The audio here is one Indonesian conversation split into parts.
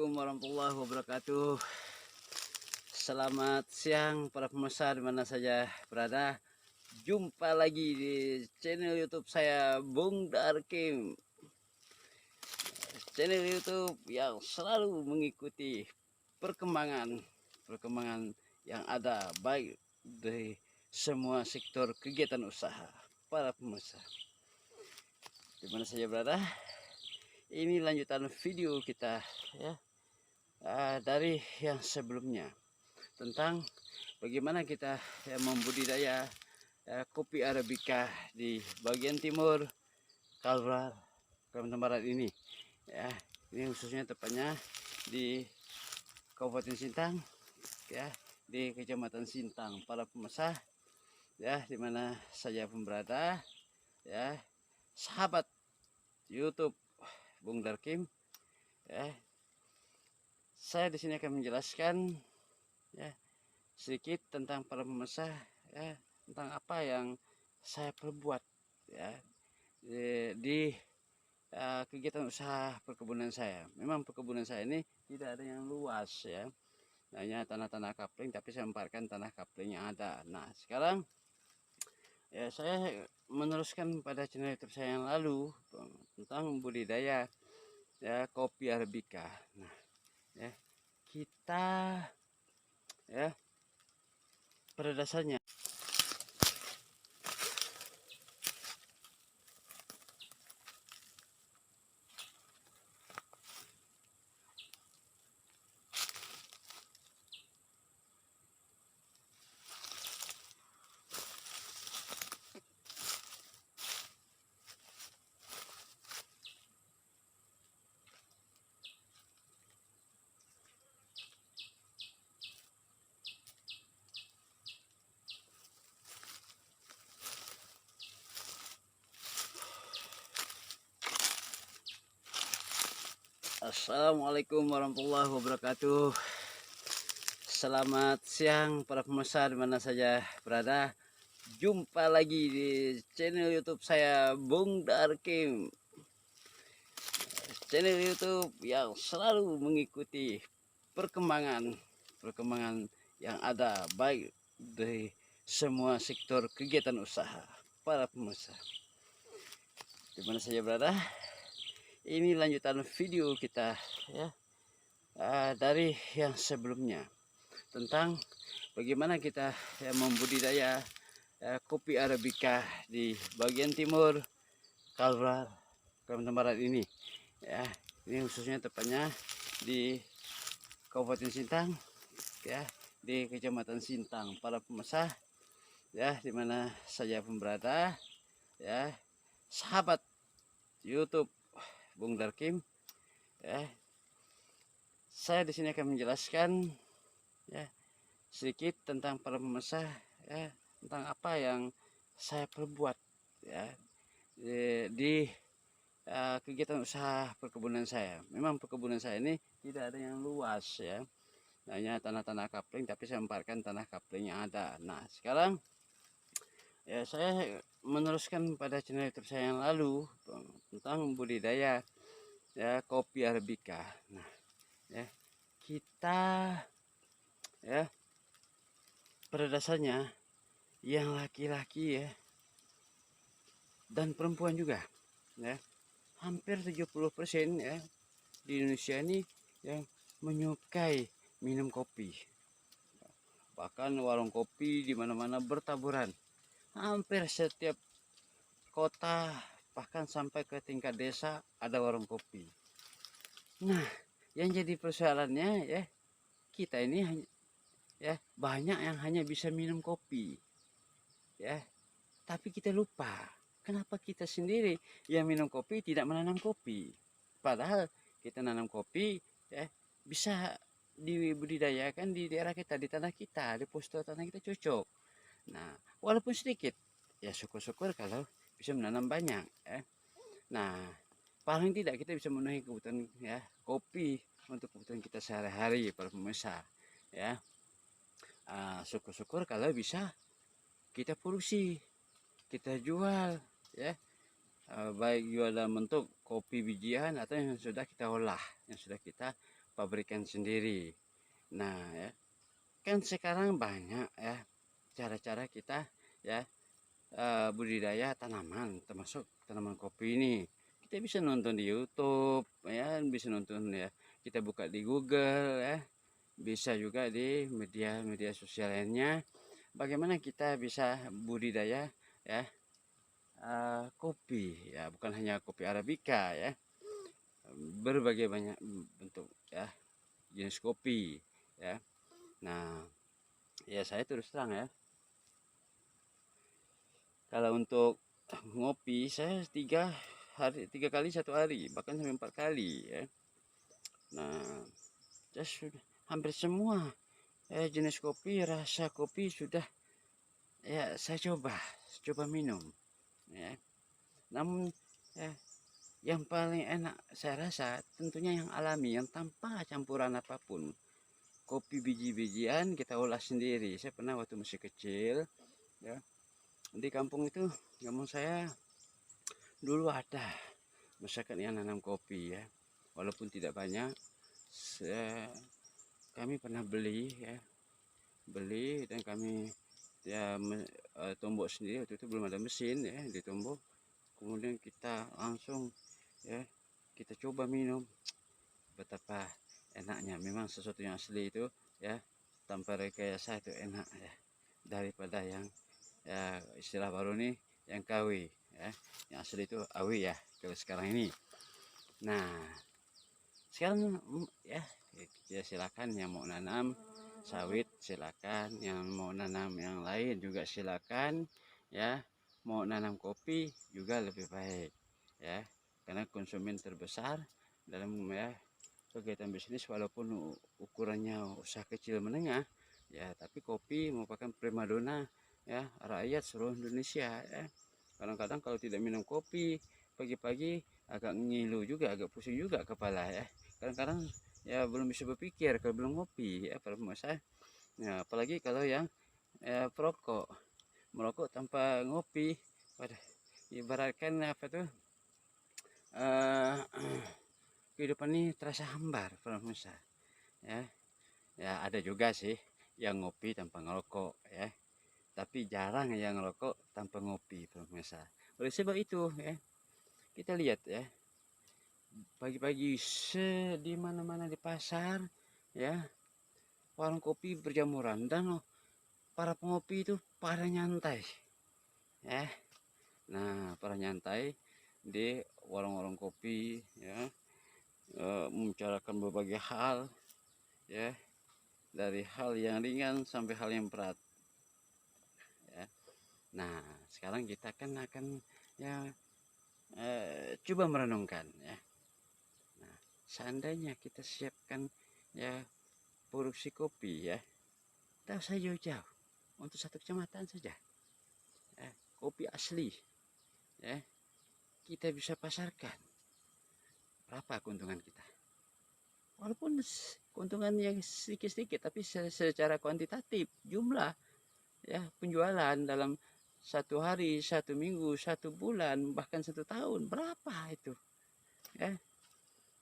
Assalamualaikum warahmatullahi wabarakatuh. Selamat siang para pemirsa di mana saja berada. Jumpa lagi di channel YouTube saya, Bung Darkim. Channel YouTube yang selalu mengikuti perkembangan yang ada baik dari semua sektor kegiatan usaha para pemirsa. Di mana saja berada. Ini lanjutan video kita ya. Dari yang sebelumnya tentang bagaimana kita membudidaya kopi arabica di bagian timur Kalimantan Barat ini ya. Ini khususnya tepatnya di Kabupaten Sintang ya, di Kecamatan Sintang para pemirsa ya, dimana saja pun berada ya, sahabat YouTube Bung Darkim ya. Saya di sini akan menjelaskan ya sedikit tentang para pemirsa ya, tentang apa yang saya perbuat ya di kegiatan usaha perkebunan saya. Memang perkebunan saya ini tidak ada yang luas ya, hanya tanah-tanah kapling, tapi saya memparkan tanah kapling yang ada. Nah sekarang ya saya meneruskan pada channel YouTube saya yang lalu tentang budidaya ya kopi arabica. Nah ya, kita ya pada dasarnya Assalamualaikum warahmatullahi wabarakatuh. Selamat siang para pemirsa di mana saja berada. Jumpa lagi di channel YouTube saya, Bung Darkim. Channel YouTube yang selalu mengikuti perkembangan yang ada baik dari semua sektor kegiatan usaha para pemirsa. Di mana saja berada. Ini lanjutan video kita ya, dari yang sebelumnya tentang bagaimana kita membudidaya kopi arabica di bagian timur Kalimantan Barat ini ya. Ini khususnya tepatnya di Kabupaten Sintang ya, di Kecamatan Sintang para pemirsa ya, dimana saja pun berada ya, sahabat YouTube Bung Darkim ya. Saya di sini akan menjelaskan ya sedikit tentang para pemirsa ya, tentang apa yang saya perbuat ya di kegiatan usaha perkebunan saya. Memang perkebunan saya ini tidak ada yang luas ya, hanya tanah-tanah kapling, tapi saya memparkan tanah kapling yang ada. Nah sekarang ya saya meneruskan pada channel YouTube saya yang lalu tentang budidaya ya kopi arabica. Nah ya, kita ya pada dasarnya yang laki-laki ya dan perempuan juga ya, hampir 70% ya di Indonesia ini yang menyukai minum kopi. Bahkan warung kopi di mana-mana bertaburan. Hampir setiap kota, bahkan sampai ke tingkat desa ada warung kopi. Nah, yang jadi persoalannya ya, kita ini ya banyak yang hanya bisa minum kopi ya, tapi kita lupa kenapa kita sendiri yang minum kopi tidak menanam kopi, padahal kita nanam kopi ya bisa dibudidayakan di daerah kita, di tanah kita, di postur tanah kita cocok. Nah walaupun sedikit ya syukur-syukur kalau bisa menanam banyak ya. Nah paling tidak kita bisa memenuhi kebutuhan ya kopi untuk kebutuhan kita sehari-hari para pemirsa ya. Syukur-syukur kalau bisa kita produksi, kita jual ya, baik jual dalam bentuk kopi bijian atau yang sudah kita olah, yang sudah kita pabrikan sendiri. Nah ya, kan sekarang banyak ya cara-cara kita ya budidaya tanaman, termasuk tanaman kopi ini. Kita bisa nonton di YouTube ya, bisa nonton ya, kita buka di Google ya, bisa juga di media-media sosial lainnya. Bagaimana kita bisa budidaya ya kopi ya, bukan hanya kopi arabica ya, berbagai banyak bentuk ya jenis kopi ya. Nah ya, saya terus terang ya, kalau untuk ngopi saya 3 kali 1 hari, bahkan sampai 4 kali ya. Nah saya sudah hampir semua jenis kopi, rasa kopi sudah ya saya coba minum ya. Namun ya, yang paling enak saya rasa tentunya yang alami, yang tanpa campuran apapun. Kopi biji-bijian kita olah sendiri. Saya pernah waktu masih kecil ya, di kampung saya dulu ada masyarakat yang nanam kopi ya, walaupun tidak banyak. Kami pernah beli dan kami ya tombok sendiri. Waktu itu belum ada mesin ya, ditombok, kemudian kita langsung ya kita coba minum. Betapa enaknya, memang sesuatu yang asli itu ya, tanpa rekayasa itu enak ya, daripada yang ya istilah baru nih yang KW ya. Yang asli itu awi ya kalau sekarang ini. Nah sekarang ya silakan yang mau nanam sawit, silakan yang mau nanam yang lain juga silakan ya. Mau nanam kopi juga lebih baik ya, karena konsumen terbesar dalam ya kegiatan bisnis, walaupun ukurannya usaha kecil menengah ya, tapi kopi merupakan primadona ya rakyat seluruh Indonesia ya. Kadang-kadang kalau tidak minum kopi pagi-pagi agak ngilu juga, agak pusing juga kepala ya. Kadang-kadang ya belum bisa berpikir kalau belum ngopi ya para pemirsa. Nah, apalagi kalau yang perokok, merokok tanpa ngopi, ibaratkan apa tuh kehidupan ini terasa hambar para pemirsa ya. Ya ada juga sih yang ngopi tanpa ngerokok ya, tapi jarang yang ngerokok tanpa ngopi para pemirsa. Oleh sebab itu ya, kita lihat ya, pagi-pagi di mana-mana di pasar ya, warung kopi berjamuran, dan para pengopi itu pada nyantai ya. Nah para nyantai di warung-warung kopi ya, membicarakan berbagai hal ya, dari hal yang ringan sampai hal yang berat ya. Nah sekarang kita akan ya coba merenungkan ya. Nah seandainya kita siapkan ya produksi kopi ya, tak usah jauh-jauh, untuk 1 kecamatan saja ya, kopi asli ya, kita bisa pasarkan. Berapa keuntungan kita? Walaupun keuntungan yang sedikit-sedikit, tapi secara kuantitatif jumlah ya penjualan dalam 1 hari, 1 minggu, 1 bulan, bahkan 1 tahun, berapa itu ya.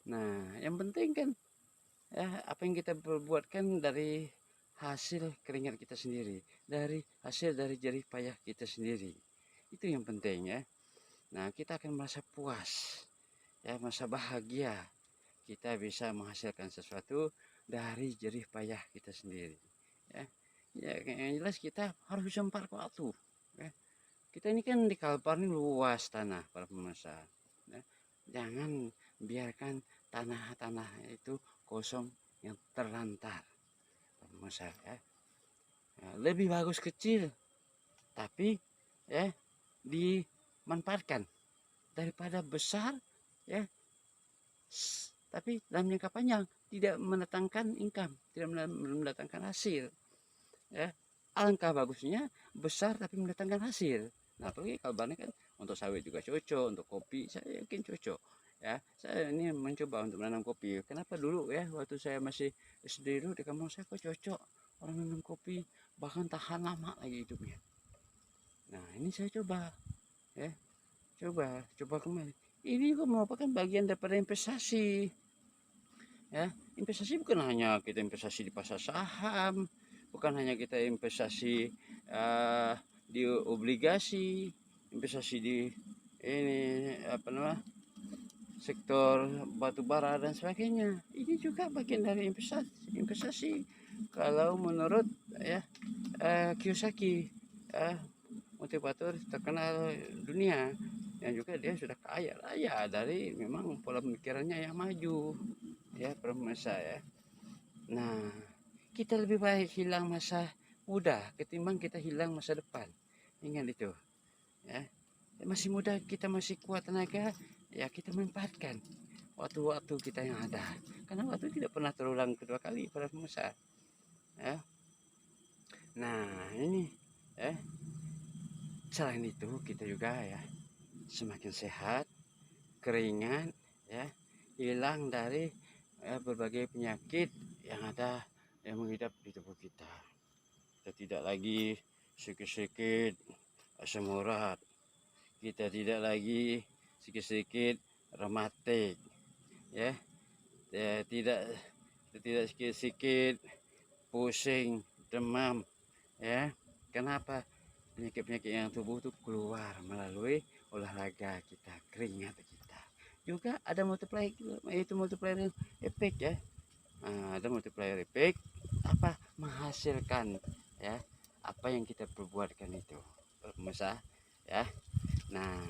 Nah yang penting kan ya, apa yang kita perbuatkan dari hasil keringat kita sendiri, dari hasil dari jerih payah kita sendiri, itu yang penting ya. Nah kita akan merasa puas ya, merasa bahagia kita bisa menghasilkan sesuatu dari jerih payah kita sendiri ya. Ya yang jelas kita harus bisa waktu ya. Kita ini kan di Kalbar ini luas tanah para pemirsa ya. Jangan biarkan tanah-tanah itu kosong yang terlantar para pemirsa ya. Lebih bagus kecil tapi ya dimanfaatkan daripada besar ya tapi dalam jangka panjang tidak mendatangkan income, tidak mendatangkan hasil ya. Alangkah bagusnya besar tapi mendatangkan hasil. Nah apalagi kalau banyak kan untuk sawit juga cocok, untuk kopi saya yakin cocok ya. Saya ini mencoba untuk menanam kopi. Kenapa dulu ya, waktu saya masih SD dulu di kampung saya kok cocok orang menanam kopi, bahkan tahan lama lagi hidupnya. Nah ini saya coba ya, coba kembali. Ini juga merupakan bagian daripada investasi Ya, investasi bukan hanya kita investasi di pasar saham, bukan hanya kita investasi di obligasi, investasi di ini apa namanya sektor batu bara dan sebagainya. Ini juga bagian dari investasi. Kalau menurut ya Kiyosaki, motivator terkenal dunia, yang juga dia sudah kaya raya dari memang pola pemikirannya yang maju, ya permasa ya. Nah, kita lebih baik hilang masa muda ketimbang kita hilang masa depan. Ingat itu, ya. Masih muda, kita masih kuat tenaga, ya kita manfaatkan waktu-waktu kita yang ada. Karena waktu tidak pernah terulang kedua kali pada pengusaha. Ya. Nah, ini ya. Selain itu kita juga ya semakin sehat, keringat, ya, hilang dari berbagai penyakit yang ada yang mengidap di tubuh kita. Kita tidak lagi sedikit-sedikit asam urat, kita tidak lagi sedikit-sedikit rematik, ya, tidak sedikit-sedikit pusing, demam, ya. Kenapa? Penyakit-penyakit yang tubuh itu keluar melalui olahraga kita, keringat kita. Juga ada multiplier, itu multiplier efek ya. Ada multiplier efek apa? Menghasilkan ya apa yang kita perbuatkan itu. Pemirsa ya. Nah,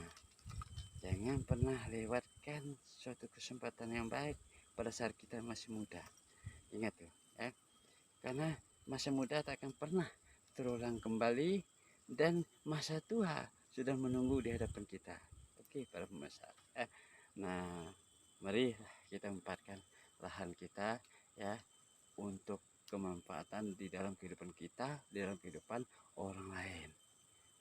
jangan pernah lewatkan suatu kesempatan yang baik pada saat kita masih muda. Ingat tuh, ya. Karena masa muda tak akan pernah terulang kembali dan masa tua sudah menunggu di hadapan kita. Oke, para pemirsa. Nah, mari kita manfaatkan lahan kita ya untuk kemanfaatan di dalam kehidupan kita, di dalam kehidupan orang lain.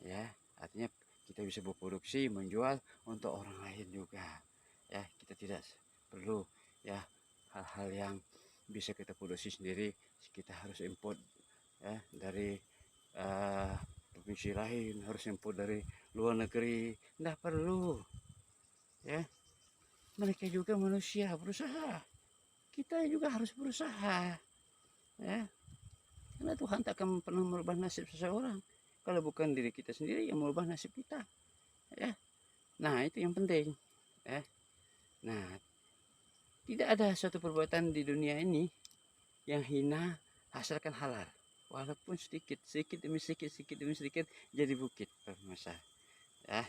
Ya, artinya kita bisa berproduksi, menjual untuk orang lain juga. Ya, kita tidak perlu ya hal-hal yang bisa kita produksi sendiri, kita harus import ya dari provinsi lain, harus import dari luar negeri. Tidak perlu ya, mereka juga manusia berusaha, kita juga harus berusaha ya, karena Tuhan tak akan pernah merubah nasib seseorang kalau bukan diri kita sendiri yang merubah nasib kita ya. Nah, itu yang penting ya. Nah, tidak ada suatu perbuatan di dunia ini yang hina asalkan halal, walaupun sedikit demi sedikit jadi bukit masa ya.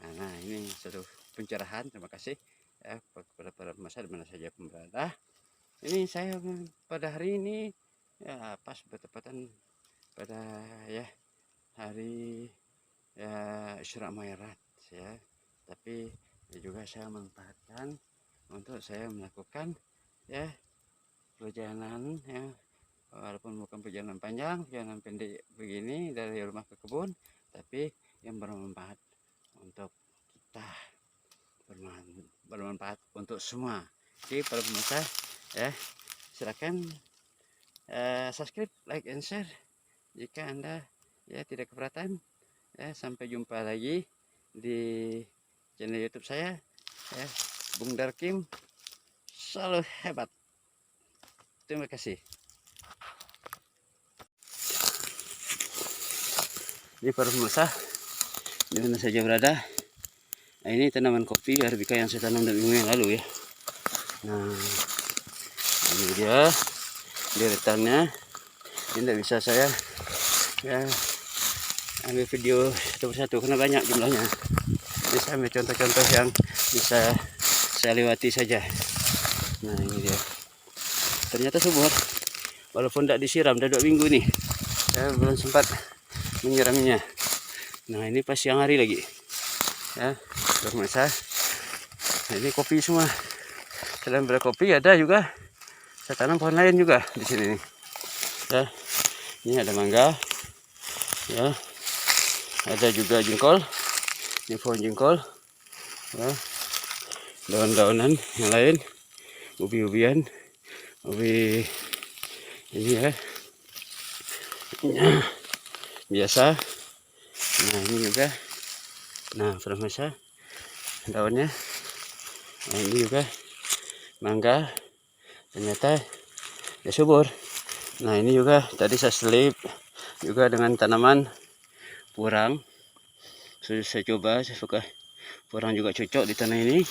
Nah, ini satu pencerahan. Terima kasih ya kepada para masa di mana saja berada. Ini saya pada hari ini ya pas bertepatan pada ya hari ya Isra Mi'raj ya, tapi juga saya manfaatkan untuk saya melakukan ya perjalanan ya, walaupun bukan perjalanan panjang, perjalanan pendek begini dari rumah ke kebun, tapi yang bermanfaat untuk kita, bermanfaat untuk semua. Oke, para pemirsa ya, silakan subscribe, like, and share jika Anda ya tidak keberatan ya. Sampai jumpa lagi di channel YouTube saya ya, Bung Darkim. Selalu hebat. Terima kasih. Ini para pemirsa di mana saja berada. Nah, ini tanaman kopi arabica yang saya tanam 2 minggu yang lalu ya. Nah, ini dia deretannya. Ini tidak bisa saya ya ambil video satu persatu karena banyak jumlahnya. Jadi saya ambil contoh-contoh yang bisa saya lewati saja. Nah, ini dia. Ternyata subur, walaupun tidak disiram, udah 2 minggu nih saya belum sempat menyiraminya. Nah, ini pas siang hari lagi ya pemirsa. Nah, ini kopi semua. Selain berkopi ada juga saya tanam pohon lain juga di sini nih ya. Ini ada mangga ya, ada juga jengkol, ini pohon jengkol ya, daun-daunan yang lain, ubi-ubian, ubi ini ya biasa. Nah, ini juga, nah pemirsa daunnya. Nah, ini juga mangga, ternyata ya subur. Nah ini juga tadi saya selip juga dengan tanaman purang. Sudah saya coba, saya suka purang juga cocok di tanah ini.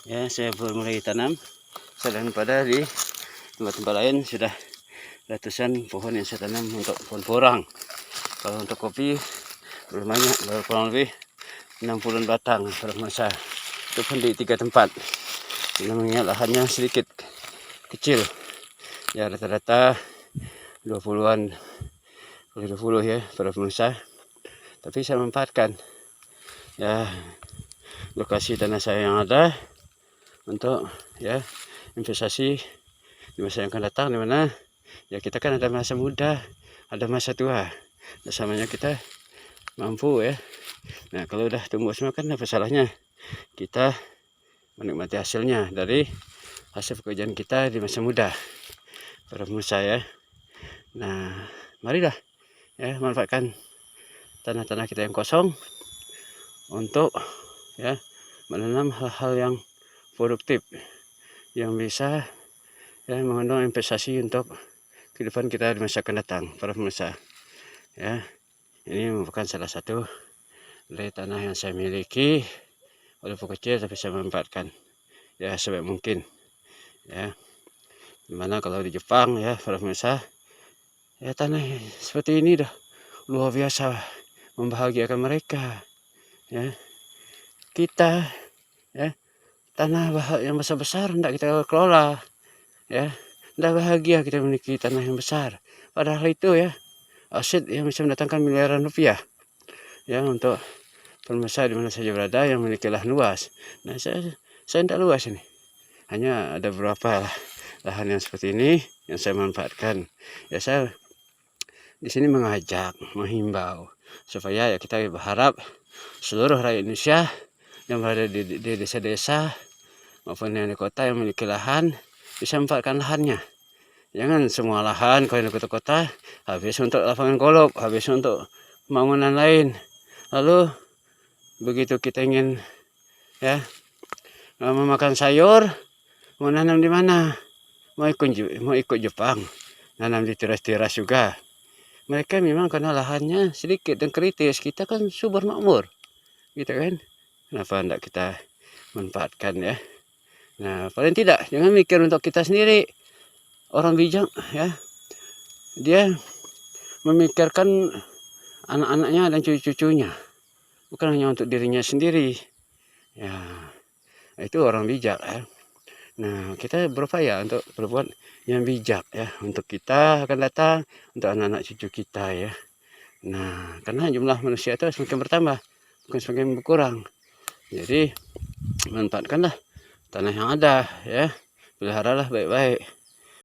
Ya saya baru mulai tanam. Selain pada di tempat-tempat lain sudah ratusan pohon yang saya tanam untuk pohon purang. Kalau untuk kopi belum banyak, baru kurang lebih 60 batang pada masa itu pun di 3 tempat. Namanya lahannya sedikit kecil, ya rata-rata 20-an, 20 ya pada masa. Tapi saya manfaatkan ya lokasi tanah saya yang ada untuk ya investasi di masa yang akan datang, di mana ya kita kan ada masa muda, ada masa tua, samanya kita mampu ya. Nah kalau udah tumbuh semua kan apa salahnya kita menikmati hasilnya dari hasil pekerjaan kita di masa muda para pemirsa ya. Nah marilah ya manfaatkan tanah-tanah kita yang kosong untuk ya menanam hal-hal yang produktif yang bisa ya mengandung investasi untuk kehidupan kita di masa akan datang para pemirsa ya. Ini merupakan salah satu dari tanah yang saya miliki, walaupun kecil tapi saya manfaatkan ya sebaik mungkin ya. Dimana kalau di Jepang ya para pemirsa ya tanah seperti ini dah luar biasa membahagiakan mereka ya. Kita ya tanah yang besar-besar tidak kita kelola ya, tidak bahagia kita memiliki tanah yang besar, padahal itu ya aset yang bisa mendatangkan miliaran rupiah ya untuk pemirsa di mana saja berada yang memiliki lahan luas. Nah saya tidak luas ini, hanya ada beberapa lahan yang seperti ini yang saya manfaatkan ya. Saya di sini mengajak, menghimbau supaya ya kita berharap seluruh rakyat Indonesia yang berada di desa-desa maupun yang di kota yang memiliki lahan bisa manfaatkan lahannya. Jangan semua lahan kalau di kota-kota habis untuk lapangan golf, habis untuk pembangunan lain. Lalu begitu kita ingin ya memakan sayur, mau nanam di mana? Mau ikut Jepang, nanam di teras-teras juga. Mereka memang karena lahannya sedikit dan kritis, kita kan subur makmur, gitu kan? Kenapa tidak kita manfaatkan ya? Nah paling tidak jangan mikir untuk kita sendiri. Orang bijak ya, dia memikirkan anak-anaknya dan cucu-cucunya, bukan hanya untuk dirinya sendiri ya. Itu orang bijak ya. Nah kita berupaya untuk berbuat yang bijak ya, untuk kita akan datang, untuk anak-anak cucu kita ya. Nah karena jumlah manusia itu semakin bertambah, bukan semakin berkurang. Jadi manfaatkanlah tanah yang ada ya, peliharalah baik-baik.